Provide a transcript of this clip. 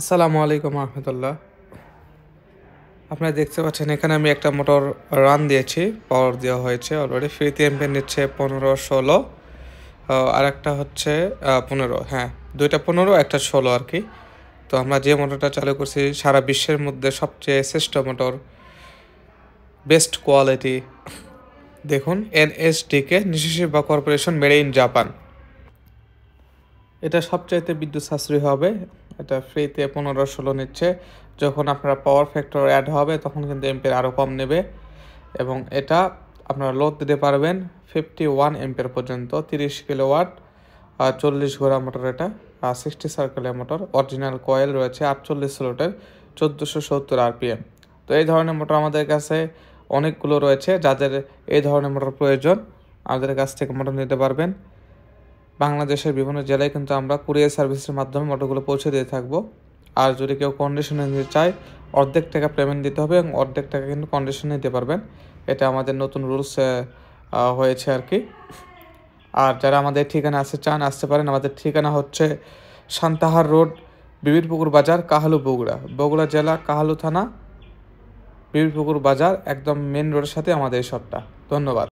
আসসালামু আলাইকুম রহমতুল্লাহ। আপনারা দেখতে পাচ্ছেন এখানে আমি একটা মোটর রান দিয়েছি, পাওয়ার দেওয়া হয়েছে অলরেডি। ফ্রিতে এমপেন নিচ্ছে 15-16, আর একটা হচ্ছে 15। হ্যাঁ, দুইটা 15 একটা 16 আর কি। তো আমরা যে মোটরটা চালু করছি সারা বিশ্বের মধ্যে সবচেয়ে শ্রেষ্ঠ মোটর, বেস্ট কোয়ালিটি। দেখুন, NSDK নিশিশিবা কর্পোরেশন, মেড ইন জাপান। এটা সবচাইতে বিদ্যুৎ সাশ্রয়ী হবে। এটা ফ্রিতে 15-16 নিচ্ছে। যখন আপনার পাওয়ার ফ্যাক্টর অ্যাড হবে তখন কিন্তু এম্পের আরও কম নেবে। এবং এটা আপনারা লোড দিতে পারবেন 51 এম্পের পর্যন্ত, 30 কিলোওয়াট, 40 ঘোড়া মোটর। এটা 60 সার্কেলের মোটর, অরিজিনাল কয়েল রয়েছে 48 স্লটের, 1470 RPM। তো এই ধরনের মোটর আমাদের কাছে অনেকগুলো রয়েছে। যাদের এই ধরনের মোটর প্রয়োজন আমাদের কাছ থেকে মোটর নিতে পারবেন। বাংলাদেশের বিভিন্ন জেলায় কিন্তু আমরা কুরিয়ার সার্ভিসের মাধ্যমে মোটরগুলো পৌঁছে দিয়ে থাকবো। আর যদি কেউ কন্ডিশনে নিতে চায়, অর্ধেক টাকা পেমেন্ট দিতে হবে এবং অর্ধেক টাকা কিন্তু কন্ডিশনে নিতে পারবেন। এটা আমাদের নতুন রুলস হয়েছে আর কি। আর যারা আমাদের ঠিকানা আসতে পারেন। আমাদের ঠিকানা হচ্ছে সান্তাহার রোড, বিবিরপুকুর বাজার, কাহালু, বগুড়া। বগুড়া জেলা, কাহালু থানা, বিবিরপুকুর বাজার, একদম মেন রোডের সাথে আমাদের এই শপটা। ধন্যবাদ।